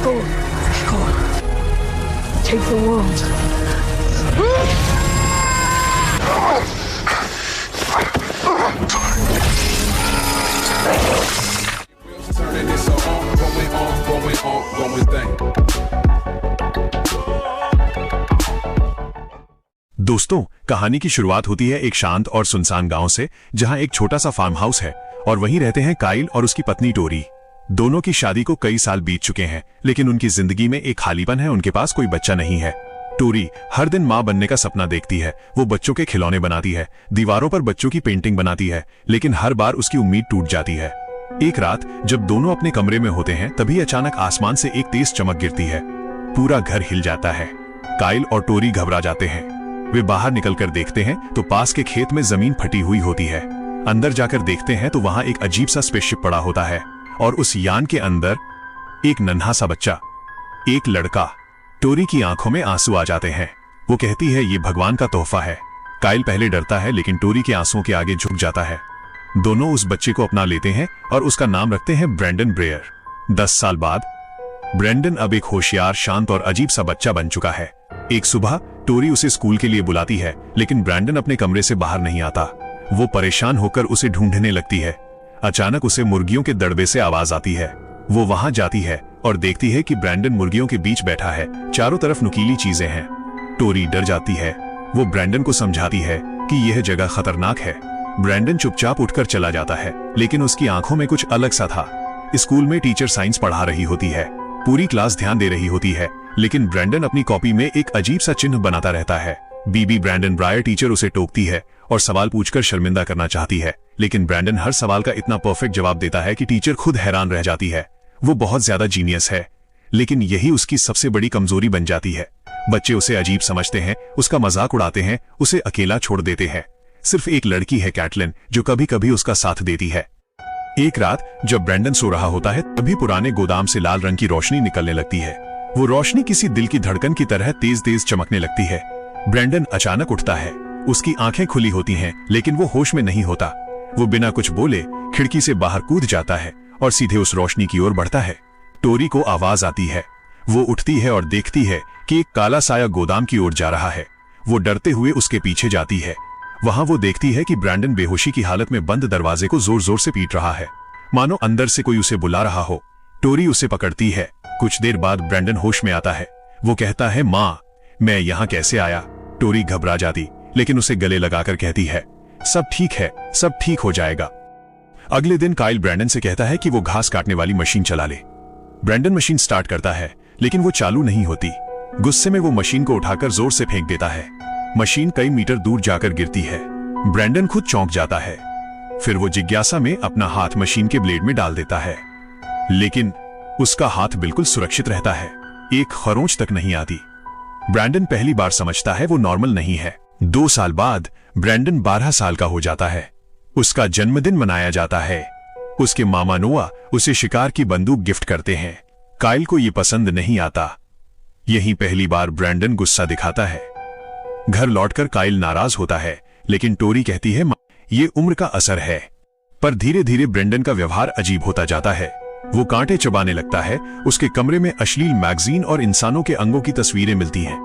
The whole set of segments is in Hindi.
Go. Take the world. Turning this on, going thing. दोस्तों, कहानी की शुरुआत होती है एक शांत और सुनसान गांव से, जहां एक छोटा सा फार्म हाउस है और वहीं रहते हैं काइल और उसकी पत्नी टोरी। दोनों की शादी को कई साल बीत चुके हैं, लेकिन उनकी जिंदगी में एक खालीपन है। उनके पास कोई बच्चा नहीं है। टोरी हर दिन मां बनने का सपना देखती है। वो बच्चों के खिलौने बनाती है, दीवारों पर बच्चों की पेंटिंग बनाती है, लेकिन हर बार उसकी उम्मीद टूट जाती है। एक रात जब दोनों अपने कमरे में होते हैं, तभी अचानक आसमान से एक तेज चमक गिरती है। पूरा घर हिल जाता है। काइल और टोरी घबरा जाते हैं। वे बाहर निकलकर देखते हैं तो पास के खेत में जमीन फटी हुई होती है। अंदर जाकर देखते हैं तो वहां एक अजीब सा स्पेसशिप पड़ा होता है और उस यान के अंदर एक नन्हा सा बच्चा, एक लड़का। टोरी की आंखों में आंसू आ जाते हैं। वो कहती है ये भगवान का तोहफा है। काइल पहले डरता है, लेकिन टोरी के आंसुओं के आगे झुक जाता है। दोनों उस बच्चे को अपना लेते हैं और उसका नाम रखते हैं ब्रेंडन ब्रेयर। 10 साल बाद ब्रेंडन अब एक होशियार, शांत और अजीब सा बच्चा बन चुका है। एक सुबह टोरी उसे स्कूल के लिए बुलाती है, लेकिन ब्रेंडन अपने कमरे से बाहर नहीं आता। वो परेशान होकर उसे ढूंढने लगती है। अचानक उसे मुर्गियों के दड़बे से आवाज आती है। वो वहां जाती है और देखती है कि ब्रेंडन मुर्गियों के बीच बैठा है। चारों तरफ नुकीली चीजें हैं। टोरी डर जाती है। वो ब्रेंडन को समझाती है कि यह जगह खतरनाक है। ब्रेंडन चुपचाप उठकर चला जाता है, लेकिन उसकी आंखों में कुछ अलग सा था। स्कूल में टीचर साइंस पढ़ा रही होती है। पूरी क्लास ध्यान दे रही होती है, लेकिन ब्रेंडन अपनी कॉपी में एक अजीब सा चिन्ह बनाता रहता है। बीबी ब्रेंडन ब्रायर टीचर उसे टोकती है और सवाल पूछकर शर्मिंदा करना चाहती है, लेकिन ब्रेंडन हर सवाल का इतना परफेक्ट जवाब देता है कि टीचर खुद हैरान रह जाती है। वो बहुत ज्यादा जीनियस है, लेकिन यही उसकी सबसे बड़ी कमजोरी बन जाती है। बच्चे उसे अजीब समझते हैं, उसका मजाक उड़ाते हैं, उसे अकेला छोड़ देते हैं। सिर्फ एक लड़की है, कैटलिन, जो कभी कभी उसका साथ देती है। एक रात जब ब्रेंडन सो रहा होता है, तभी पुराने गोदाम से लाल रंग की रोशनी निकलने लगती है। वो रोशनी किसी दिल की धड़कन की तरह तेज तेज चमकने लगती है। ब्रेंडन अचानक उठता है। उसकी आंखें खुली होती हैं, लेकिन वो होश में नहीं होता। वो बिना कुछ बोले खिड़की से बाहर कूद जाता है और सीधे उस रोशनी की ओर बढ़ता है। टोरी को आवाज आती है। वो उठती है और देखती है कि एक काला साया गोदाम की ओर जा रहा है। वो डरते हुए उसके पीछे जाती है। वहां वो देखती है कि ब्रेंडन बेहोशी की हालत में बंद दरवाजे को जोर जोर से पीट रहा है, मानो अंदर से कोई उसे बुला रहा हो। टोरी उसे पकड़ती है। कुछ देर बाद ब्रेंडन होश में आता है। वो कहता है, माँ, मैं यहाँ कैसे आया? टोरी घबरा जाती, लेकिन उसे गले लगाकर कहती है, सब ठीक है, सब ठीक हो जाएगा। अगले दिन काइल ब्रेंडन से कहता है कि वो घास काटने वाली मशीन चला ले। ब्रेंडन मशीन स्टार्ट करता है, लेकिन वो चालू नहीं होती। गुस्से में वो मशीन को उठाकर जोर से फेंक देता है। मशीन कई मीटर दूर जाकर गिरती है। ब्रेंडन खुद चौंक जाता है। फिर वो जिज्ञासा में अपना हाथ मशीन के ब्लेड में डाल देता है, लेकिन उसका हाथ बिल्कुल सुरक्षित रहता है। एक खरोंच तक नहीं आती। ब्रेंडन पहली बार समझता है वो नॉर्मल नहीं है। 2 साल बाद ब्रेंडन 12 साल का हो जाता है। उसका जन्मदिन मनाया जाता है। उसके मामा नोआ उसे शिकार की बंदूक गिफ्ट करते हैं। काइल को ये पसंद नहीं आता। यही पहली बार ब्रेंडन गुस्सा दिखाता है। घर लौटकर काइल नाराज होता है, लेकिन टोरी कहती है, ये उम्र का असर है। पर धीरे धीरे ब्रेंडन का व्यवहार अजीब होता जाता है। वो कांटे चबाने लगता है। उसके कमरे में अश्लील मैगजीन और इंसानों के अंगों की तस्वीरें मिलती हैं।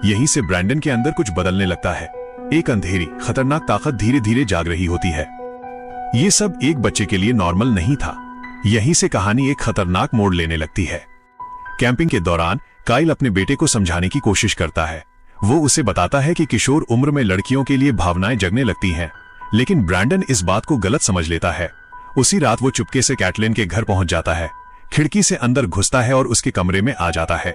यहीं से ब्रेंडन के अंदर कुछ बदलने लगता है। एक अंधेरी, खतरनाक ताकत धीरे धीरे जाग रही होती है। ये सब एक बच्चे के लिए नॉर्मल नहीं था। यहीं से कहानी एक खतरनाक मोड़ लेने लगती है। कैंपिंग के दौरान काइल अपने बेटे को समझाने की कोशिश करता है। वो उसे बताता है कि किशोर उम्र में लड़कियों के लिए भावनाएं जगने लगती हैं, लेकिन ब्रेंडन इस बात को गलत समझ लेता है। उसी रात वो चुपके से कैटलिन के घर पहुंच जाता है। खिड़की से अंदर घुसता है और उसके कमरे में आ जाता है।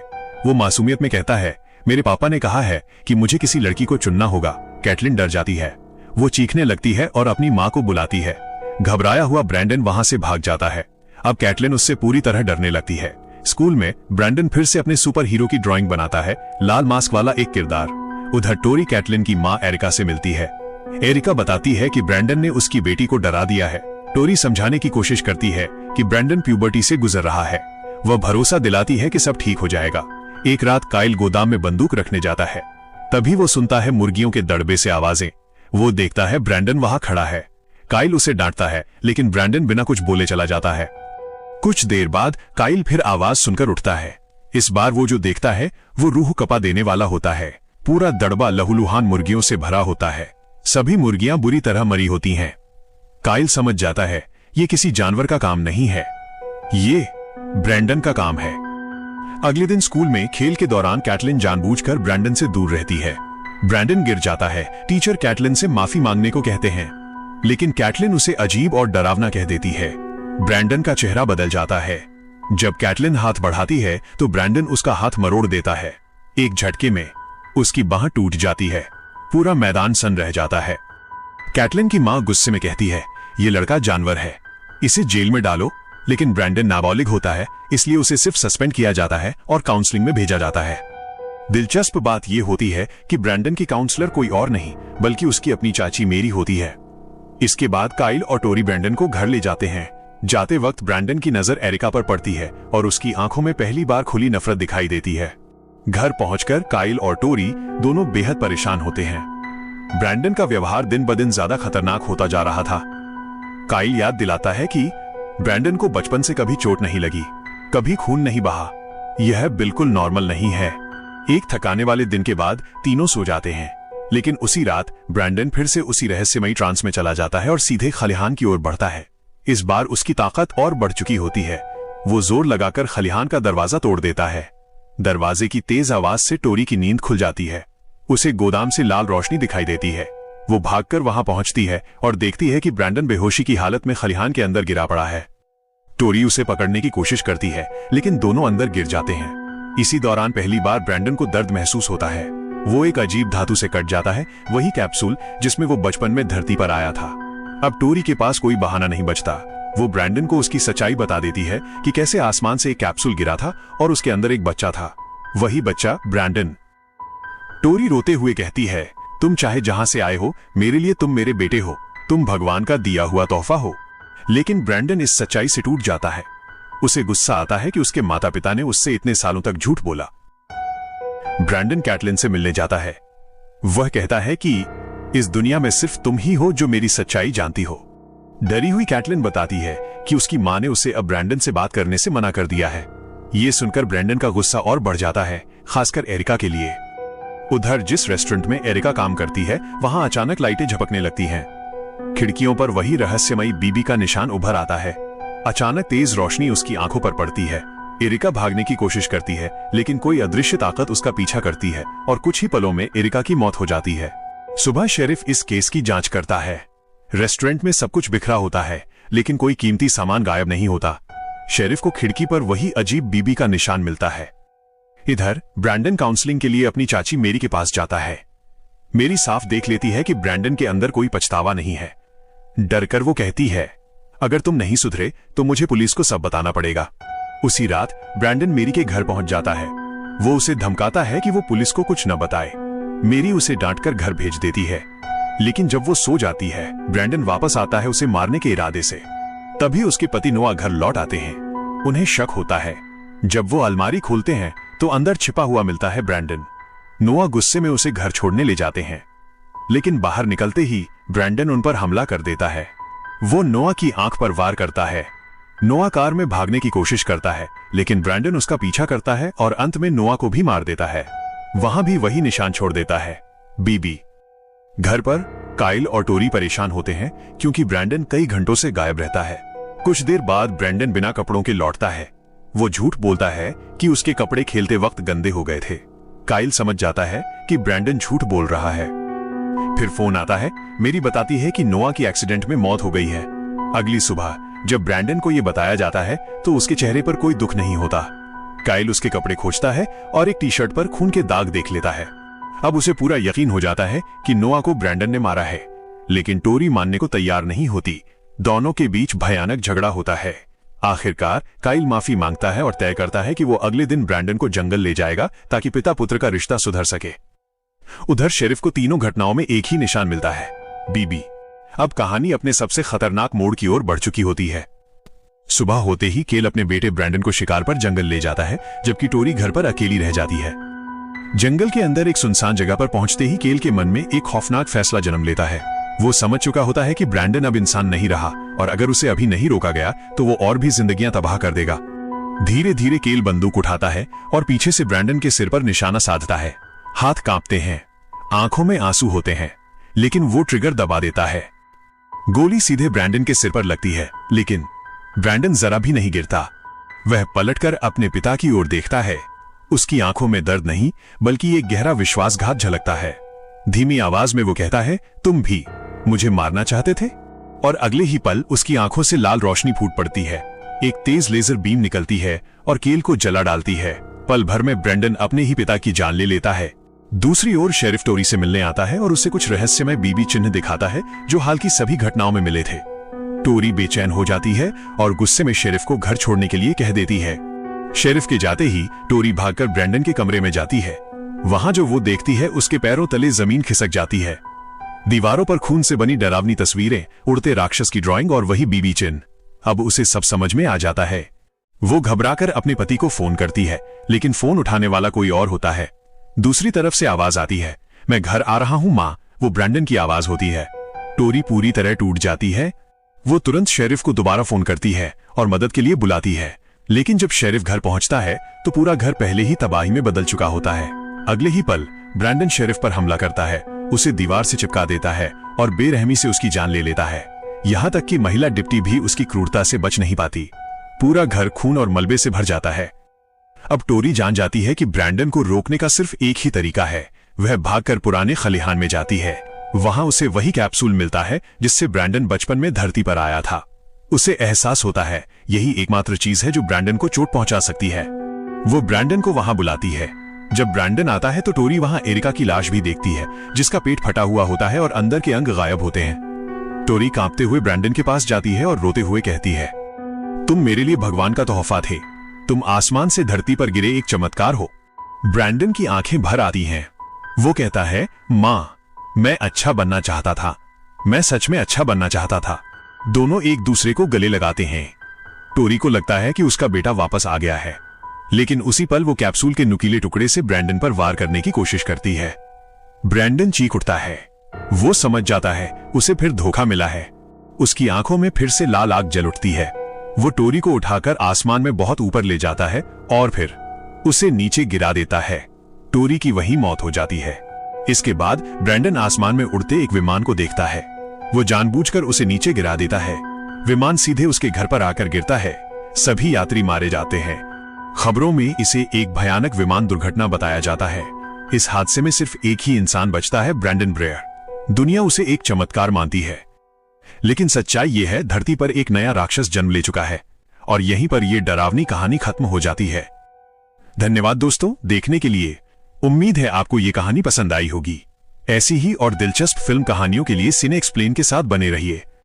वो मासूमियत में कहता है, मेरे पापा ने कहा है कि मुझे किसी लड़की को चुनना होगा। कैटलिन डर जाती है। वो चीखने लगती है और अपनी माँ को बुलाती है। घबराया हुआ ब्रेंडन वहां से भाग जाता है। अब कैटलिन उससे पूरी तरह डरने लगती है। स्कूल में ब्रेंडन फिर से अपने सुपर हीरो की ड्राइंग बनाता है, लाल मास्क वाला एक किरदार। उधर टोरी कैटलिन की माँ एरिका से मिलती है। एरिका बताती है कि ब्रेंडन ने उसकी बेटी को डरा दिया है। टोरी समझाने की कोशिश करती है कि ब्रेंडन प्यूबर्टी से गुजर रहा है। वह भरोसा दिलाती है कि सब ठीक हो जाएगा। एक रात काइल गोदाम में बंदूक रखने जाता है। तभी वो सुनता है मुर्गियों के दड़बे से आवाजें। वो देखता है ब्रेंडन वहां खड़ा है। काइल उसे डांटता है, लेकिन ब्रेंडन बिना कुछ बोले चला जाता है। कुछ देर बाद काइल फिर आवाज सुनकर उठता है। इस बार वो जो देखता है वो रूह कपा देने वाला होता है। पूरा दड़बा लहूलुहान मुर्गियों से भरा होता है। सभी मुर्गियां बुरी तरह मरी होती हैं। काइल समझ जाता है ये किसी जानवर का काम नहीं है, ये ब्रैंडन का काम है। अगले दिन स्कूल में खेल के दौरान कैटलिन जानबूझकर ब्रैंडन से दूर रहती है। ब्रैंडन गिर जाता है। टीचर कैटलिन से माफी मांगने को कहते हैं, लेकिन कैटलिन उसे अजीब और डरावना कह देती है। ब्रैंडन का चेहरा बदल जाता है। जब कैटलिन हाथ बढ़ाती है तो ब्रैंडन उसका हाथ मरोड़ देता है। एक झटके में उसकी बांह टूट जाती है। पूरा मैदान सन रह जाता है। कैटलिन की मां गुस्से में कहती है, ये लड़का जानवर है, इसे जेल में डालो। लेकिन ब्रैंडन नाबालिग होता है, इसलिए उसे सिर्फ सस्पेंड किया जाता है और काउंसलिंग में भेजा जाता है। दिलचस्प बात यह होती है कि ब्रैंडन की काउंसलर कोई और नहीं बल्कि उसकी अपनी चाची मेरी होती है। इसके बाद काइल और टोरी ब्रैंडन को घर ले जाते हैं। जाते वक्त ब्रैंडन की नजर एरिका पर पड़ती है और उसकी आंखों में पहली बार खुली नफरत दिखाई देती है। घर पहुंचकर काइल और टोरी दोनों बेहद परेशान होते हैं। ब्रैंडन का व्यवहार दिन ब दिन ज्यादा खतरनाक होता जा रहा था। काइल याद दिलाता है कि ब्रैंडन को बचपन से कभी चोट नहीं लगी, कभी खून नहीं बहा। यह बिल्कुल नॉर्मल नहीं है। एक थकाने वाले दिन के बाद तीनों सो जाते हैं, लेकिन उसी रात ब्रैंडन फिर से उसी रहस्यमयी ट्रांस में चला जाता है और सीधे खलिहान की ओर बढ़ता है। इस बार उसकी ताकत और बढ़ चुकी होती है। वो जोर लगाकर खलिहान का दरवाजा तोड़ देता है। दरवाजे की तेज आवाज से टोरी की नींद खुल जाती है। उसे गोदाम से लाल रोशनी दिखाई देती है। वो भागकर वहां पहुंचती है और देखती है कि ब्रैंडन बेहोशी की हालत में खलिहान के अंदर गिरा पड़ा है। टोरी उसे पकड़ने की कोशिश करती है, लेकिन दोनों अंदर गिर जाते हैं। इसी दौरान पहली बार ब्रैंडन को दर्द महसूस होता है। वो एक अजीब धातु से कट जाता है, वही कैप्सूल जिसमें वो बचपन में धरती पर आया था। अब टोरी के पास कोई बहाना नहीं बचता। वो ब्रैंडन को उसकी सच्चाई बता देती है कि कैसे आसमान से एक कैप्सूल गिरा था और उसके अंदर एक बच्चा था। वही बच्चा ब्रैंडन। टोरी रोते हुए कहती है, तुम चाहे जहां से आए हो, मेरे लिए तुम मेरे बेटे हो, तुम भगवान का दिया हुआ तोहफा हो। लेकिन ब्रैंडन इस सच्चाई से टूट जाता है। उसे गुस्सा आता है कि उसके माता पिता ने उससे इतने सालों तक झूठ बोला। ब्रैंडन कैटलिन से मिलने जाता है। वह कहता है कि इस दुनिया में सिर्फ तुम ही हो जो मेरी सच्चाई जानती हो। डरी हुई कैटलिन बताती है कि उसकी मां ने उसे अब ब्रैंडन से बात करने से मना कर दिया है। ये सुनकर ब्रैंडन का गुस्सा और बढ़ जाता है, खासकर एरिका के लिए। उधर जिस रेस्टोरेंट में एरिका काम करती है, वहां अचानक लाइटें झपकने लगती हैं। खिड़कियों पर वही रहस्यमयी बीबी का निशान उभर आता है। अचानक तेज रोशनी उसकी आंखों पर पड़ती है। एरिका भागने की कोशिश करती है, लेकिन कोई अदृश्य ताकत उसका पीछा करती है और कुछ ही पलों में एरिका की मौत हो जाती है। सुबह शेरिफ इस केस की जांच करता है। रेस्टोरेंट में सब कुछ बिखरा होता है, लेकिन कोई कीमती सामान गायब नहीं होता। शेरिफ को खिड़की पर वही अजीब बीबी का निशान मिलता है। इधर ब्रैंडन काउंसलिंग के लिए अपनी चाची मेरी के पास जाता है। मेरी साफ देख लेती है कि ब्रैंडन के अंदर कोई पछतावा नहीं है। डरकर वो कहती है, अगर तुम नहीं सुधरे तो मुझे पुलिस को सब बताना पड़ेगा। उसी रात ब्रैंडन मेरी के घर पहुंच जाता है। वो उसे धमकाता है कि वो पुलिस को कुछ न बताए। मेरी उसे डांटकर घर भेज देती है, लेकिन जब वो सो जाती है, ब्रैंडन वापस आता है उसे मारने के इरादे से। तभी उसके पति नोआ घर लौट आते हैं। उन्हें शक होता है। जब वो अलमारी खोलते हैं तो अंदर छिपा हुआ मिलता है ब्रैंडन। नोआ गुस्से में उसे घर छोड़ने ले जाते हैं, लेकिन बाहर निकलते ही ब्रैंडन उन पर हमला कर देता है। वो नोआ की आंख पर वार करता है। नोआ कार में भागने की कोशिश करता है, लेकिन ब्रैंडन उसका पीछा करता है और अंत में नोआ को भी मार देता है। वहां भी वही निशान छोड़ देता है, बीबी। घर पर काइल और टोरी परेशान होते हैं क्योंकि ब्रैंडन कई घंटों से गायब रहता है। कुछ देर बाद ब्रैंडन बिना कपड़ों के लौटता है। वो झूठ बोलता है कि उसके कपड़े खेलते वक्त गंदे हो गए थे। काइल समझ जाता है कि ब्रैंडन झूठ बोल रहा है। फिर फोन आता है। मेरी बताती है कि नोआ की एक्सीडेंट में मौत हो गई है। अगली सुबह जब ब्रैंडन को यह बताया जाता है तो उसके चेहरे पर कोई दुख नहीं होता। काइल उसके कपड़े खोजता है और एक टी शर्ट पर खून के दाग देख लेता है। अब उसे पूरा यकीन हो जाता है कि नोआ को ब्रैंडन ने मारा है, लेकिन टोरी मानने को तैयार नहीं होती। दोनों के बीच भयानक झगड़ा होता है। आखिरकार काइल माफी मांगता है और तय करता है कि वो अगले दिन ब्रैंडन को जंगल ले जाएगा ताकि पिता पुत्र का रिश्ता सुधर सके। उधर शेरिफ को तीनों घटनाओं में एक ही निशान मिलता है, बीबी। अब कहानी अपने सबसे खतरनाक मोड़ की ओर बढ़ चुकी होती है। सुबह होते ही केल अपने बेटे ब्रैंडन को शिकार पर जंगल ले जाता है, जबकि टोरी घर पर अकेली रह जाती है। जंगल के अंदर एक सुनसान जगह पर पहुंचते ही केल के मन में एक खौफनाक फैसला जन्म लेता है। वो समझ चुका होता है कि ब्रैंडन अब इंसान नहीं रहा और अगर उसे अभी नहीं रोका गया तो वो और भी जिंदगियां तबाह कर देगा। धीरे धीरे केल बंदूक उठाता है और पीछे से ब्रैंडन के सिर पर निशाना साधता है। हाथ कांपते हैं, आंखों में आंसू होते हैं, लेकिन वो ट्रिगर दबा देता है। गोली सीधे ब्रैंडन के सिर पर लगती है, लेकिन ब्रैंडन जरा भी नहीं गिरता। वह पलटकर अपने पिता की ओर देखता है। उसकी आंखों में दर्द नहीं, बल्कि एक गहरा विश्वासघात झलकता है। धीमी आवाज में वो कहता है, तुम भी मुझे मारना चाहते थे? और अगले ही पल उसकी आंखों से लाल रोशनी फूट पड़ती है। एक तेज लेजर बीम निकलती है और केल को जला डालती है। पल भर में ब्रैंडन अपने ही पिता की जान ले लेता है। दूसरी ओर शेरिफ टोरी से मिलने आता है और उससे कुछ रहस्यमय बीबी चिन्ह दिखाता है जो हाल की सभी घटनाओं में मिले थे। टोरी बेचैन हो जाती है और गुस्से में शेरिफ को घर छोड़ने के लिए कह देती है। शेरिफ के जाते ही टोरी भागकर ब्रैंडन के कमरे में जाती है। वहां जो वो देखती है, उसके पैरों तले जमीन खिसक जाती है। दीवारों पर खून से बनी डरावनी तस्वीरें, उड़ते राक्षस की ड्राइंग और वही बीबी चिन्ह। अब उसे सब समझ में आ जाता है। वो घबराकर अपने पति को फोन करती है, लेकिन फोन उठाने वाला कोई और होता है। दूसरी तरफ से आवाज आती है, मैं घर आ रहा हूं मां। वो ब्रैंडन की आवाज होती है। टोरी पूरी तरह टूट जाती है। वो तुरंत शेरिफ को दोबारा फोन करती है और मदद के लिए बुलाती है, लेकिन जब शेरिफ घर पहुंचता है तो पूरा घर पहले ही तबाही में बदल चुका होता है। अगले ही पल ब्रैंडन शेरिफ पर हमला करता है, उसे दीवार से चिपका देता है और बेरहमी से उसकी जान ले लेता है। यहां तक कि महिला डिप्टी भी उसकी क्रूरता से बच नहीं पाती। पूरा घर खून और मलबे से भर जाता है। अब टोरी जान जाती है कि ब्रैंडन को रोकने का सिर्फ एक ही तरीका है। वह भागकर पुराने खलिहान में जाती है। वहां उसे वही कैप्सूल मिलता है जिससे ब्रैंडन बचपन में धरती पर आया था। उसे एहसास होता है यही एकमात्र चीज है जो ब्रैंडन को चोट पहुंचा सकती है। वो ब्रैंडन को वहां बुलाती है। जब ब्रैंडन आता है तो टोरी वहां एरिका की लाश भी देखती है, जिसका पेट फटा हुआ होता है और अंदर के अंग गायब होते हैं। टोरी कांपते हुए ब्रैंडन के पास जाती है और रोते हुए कहती है, तुम मेरे लिए भगवान का तोहफा थे। तुम आसमान से धरती पर गिरे एक चमत्कार हो। ब्रैंडन की आंखें भर आती हैं। वो कहता है, मां, मैं अच्छा बनना चाहता था। मैं सच में अच्छा बनना चाहता था। दोनों एक दूसरे को गले लगाते हैं। टोरी को लगता है कि उसका बेटा वापस आ गया है, लेकिन उसी पल वो कैप्सूल के नुकीले टुकड़े से ब्रैंडन पर वार करने की कोशिश करती है। ब्रैंडन चीख उठता है। वो समझ जाता है उसे फिर धोखा मिला है। उसकी आंखों में फिर से लाल आग जल उठती है। वो टोरी को उठाकर आसमान में बहुत ऊपर ले जाता है और फिर उसे नीचे गिरा देता है। टोरी की वहीं मौत हो जाती है। इसके बाद ब्रैंडन आसमान में उड़ते एक विमान को देखता है। वो जानबूझकर उसे नीचे गिरा देता है। विमान सीधे उसके घर पर आकर गिरता है। सभी यात्री मारे जाते हैं। खबरों में इसे एक भयानक विमान दुर्घटना बताया जाता है। इस हादसे में सिर्फ एक ही इंसान बचता है, ब्रैंडन ब्रेयर। दुनिया उसे एक चमत्कार मानती है, लेकिन सच्चाई यह है धरती पर एक नया राक्षस जन्म ले चुका है और यहीं पर यह डरावनी कहानी खत्म हो जाती है। धन्यवाद दोस्तों देखने के लिए। उम्मीद है आपको ये कहानी पसंद आई होगी। ऐसी ही और दिलचस्प फिल्म कहानियों के लिए सिने एक्सप्लेन के साथ बने रहिए।